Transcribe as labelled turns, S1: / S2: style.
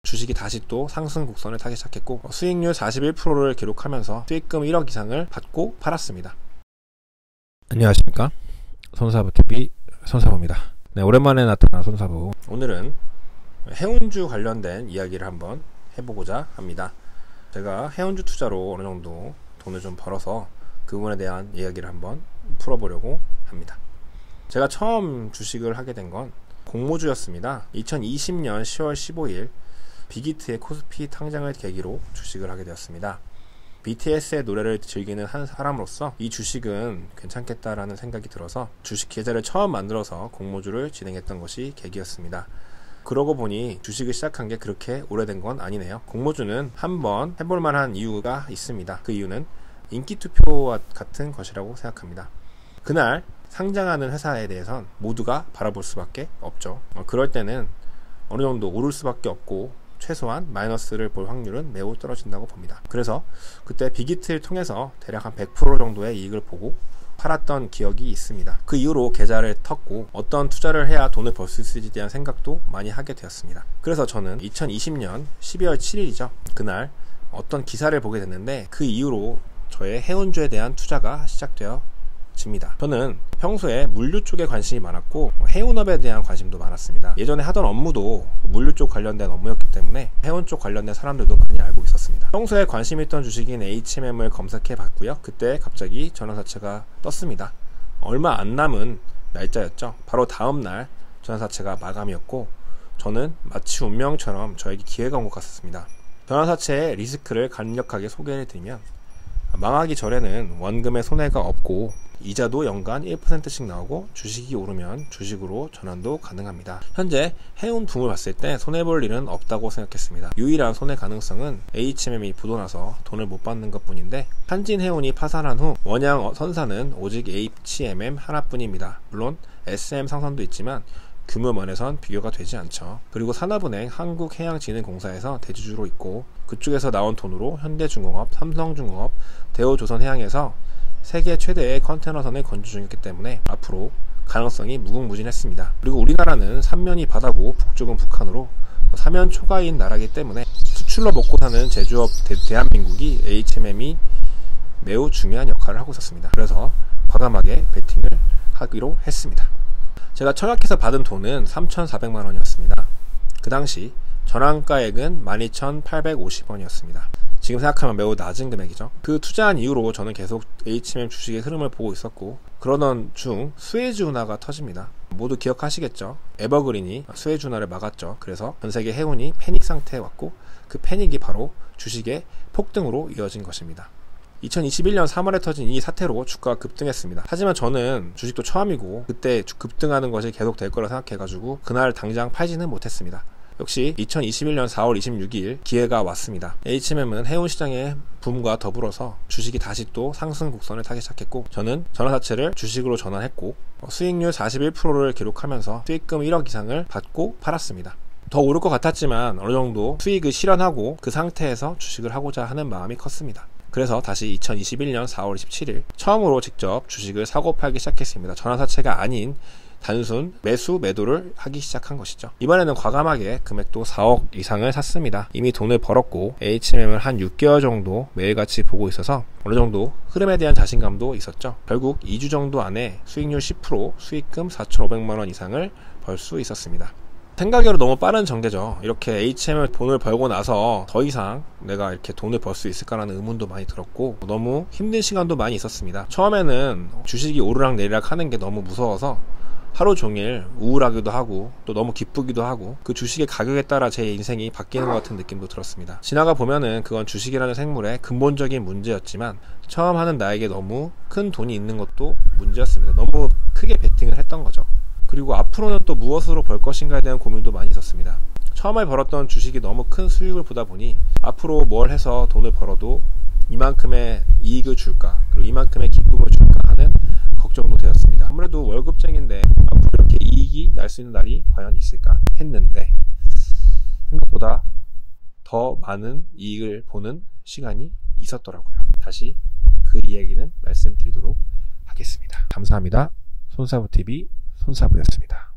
S1: 주식이 다시 또 상승 곡선을 타기 시작했고 수익률 41%를 기록하면서 수익금 1억 이상을 받고 팔았습니다. 안녕하십니까, 손사부TV 손사부입니다. 네, 오랜만에 나타난 손사부. 오늘은 해운주 관련된 이야기를 한번 해보고자 합니다. 제가 해운주 투자로 어느 정도 돈을 좀 벌어서 그 부분에 대한 이야기를 한번 풀어보려고 합니다. 제가 처음 주식을 하게 된 건 공모주였습니다. 2020년 10월 15일 빅히트의 코스피 탕장을 계기로 주식을 하게 되었습니다. BTS의 노래를 즐기는 한 사람으로서 이 주식은 괜찮겠다라는 생각이 들어서 주식 계좌를 처음 만들어서 공모주를 진행했던 것이 계기였습니다. 그러고 보니 주식을 시작한 게 그렇게 오래된 건 아니네요. 공모주는 한번 해볼 만한 이유가 있습니다. 그 이유는 인기투표와 같은 것이라고 생각합니다. 그날 상장하는 회사에 대해선 모두가 바라볼 수밖에 없죠. 그럴 때는 어느 정도 오를 수밖에 없고 최소한 마이너스를 볼 확률은 매우 떨어진다고 봅니다. 그래서 그때 빅히트를 통해서 대략 한 100% 정도의 이익을 보고 팔았던 기억이 있습니다. 그 이후로 계좌를 텄고 어떤 투자를 해야 돈을 벌 수 있을지에 대한 생각도 많이 하게 되었습니다. 그래서 저는 2020년 12월 7일이죠. 그날 어떤 기사를 보게 됐는데 그 이후로 저의 해운주에 대한 투자가 시작되어 집니다. 저는 평소에 물류 쪽에 관심이 많았고 해운업에 대한 관심도 많았습니다. 예전에 하던 업무도 물류 쪽 관련된 업무였기 때문에 해운 쪽 관련된 사람들도 많이 알고 있었습니다. 평소에 관심 있던 주식인 HMM을 검색해 봤고요. 그때 갑자기 전환사채가 떴습니다. 얼마 안 남은 날짜였죠. 바로 다음날 전환사채가 마감이었고 저는 마치 운명처럼 저에게 기회가 온 것 같았습니다. 전환사채의 리스크를 간략하게 소개를 드리면 망하기 전에는 원금에 손해가 없고 이자도 연간 1%씩 나오고 주식이 오르면 주식으로 전환도 가능합니다. 현재 해운 붐을 봤을 때 손해볼 일은 없다고 생각했습니다. 유일한 손해 가능성은 HMM이 부도나서 돈을 못 받는 것 뿐인데 한진해운이 파산한 후 원양 선사는 오직 HMM 하나뿐입니다. 물론 SM 상선도 있지만 규모면에선 비교가 되지 않죠. 그리고 산업은행 한국해양진흥공사에서 대주주로 있고 그쪽에서 나온 돈으로 현대중공업, 삼성중공업, 대우조선해양에서 세계 최대의 컨테너선을 건조 중이었기 때문에 앞으로 가능성이 무궁무진했습니다. 그리고 우리나라는 삼면이 바다고 북쪽은 북한으로 사면 초가인 나라이기 때문에 수출로 먹고 사는 제조업 대한민국이 HMM이 매우 중요한 역할을 하고 있었습니다. 그래서 과감하게 베팅을 하기로 했습니다. 제가 청약해서 받은 돈은 3,400만원이었습니다. 그 당시 전환가액은 12,850원이었습니다. 지금 생각하면 매우 낮은 금액이죠. 그 투자한 이후로 저는 계속 HMM 주식의 흐름을 보고 있었고 그러던 중 수에즈 운하가 터집니다. 모두 기억하시겠죠? 에버그린이 수에즈 운하를 막았죠. 그래서 전세계 해운이 패닉 상태에 왔고 그 패닉이 바로 주식의 폭등으로 이어진 것입니다. 2021년 3월에 터진 이 사태로 주가가 급등했습니다. 하지만 저는 주식도 처음이고 그때 급등하는 것이 계속 될 거라 생각해가지고 그날 당장 팔지는 못했습니다. 역시 2021년 4월 26일 기회가 왔습니다. HMM은 해운시장의 붐과 더불어서 주식이 다시 또 상승 곡선을 타기 시작했고 저는 전환사채를 주식으로 전환했고 수익률 41%를 기록하면서 수익금 1억 이상을 받고 팔았습니다. 더 오를 것 같았지만 어느 정도 수익을 실현하고 그 상태에서 주식을 하고자 하는 마음이 컸습니다. 그래서 다시 2021년 4월 27일 처음으로 직접 주식을 사고 팔기 시작했습니다. 전환사채가 아닌 단순 매수 매도를 하기 시작한 것이죠. 이번에는 과감하게 금액도 4억 이상을 샀습니다. 이미 돈을 벌었고 HMM을 한 6개월 정도 매일같이 보고 있어서 어느 정도 흐름에 대한 자신감도 있었죠. 결국 2주 정도 안에 수익률 10%, 수익금 4,500만원 이상을 벌 수 있었습니다. 생각으로 너무 빠른 전개죠. 이렇게 HM을 돈을 벌고 나서 더 이상 내가 이렇게 돈을 벌 수 있을까라는 의문도 많이 들었고 너무 힘든 시간도 많이 있었습니다. 처음에는 주식이 오르락 내리락 하는 게 너무 무서워서 하루 종일 우울하기도 하고 또 너무 기쁘기도 하고 그 주식의 가격에 따라 제 인생이 바뀌는 것 같은 느낌도 들었습니다. 지나가 보면은 그건 주식이라는 생물의 근본적인 문제였지만 처음 하는 나에게 너무 큰 돈이 있는 것도 문제였습니다. 너무 크게 베팅을 했던 거죠. 그리고 앞으로는 또 무엇으로 벌 것인가에 대한 고민도 많이 있었습니다. 처음에 벌었던 주식이 너무 큰 수익을 보다 보니 앞으로 뭘 해서 돈을 벌어도 이만큼의 이익을 줄까 그리고 이만큼의 기쁨을 줄까 하는 걱정도 되었습니다. 아무래도 월급쟁인데 앞으로 이렇게 이익이 날 수 있는 날이 과연 있을까 했는데 생각보다 더 많은 이익을 보는 시간이 있었더라고요. 다시 그 이야기는 말씀드리도록 하겠습니다. 감사합니다. 손사부TV 손사부였습니다.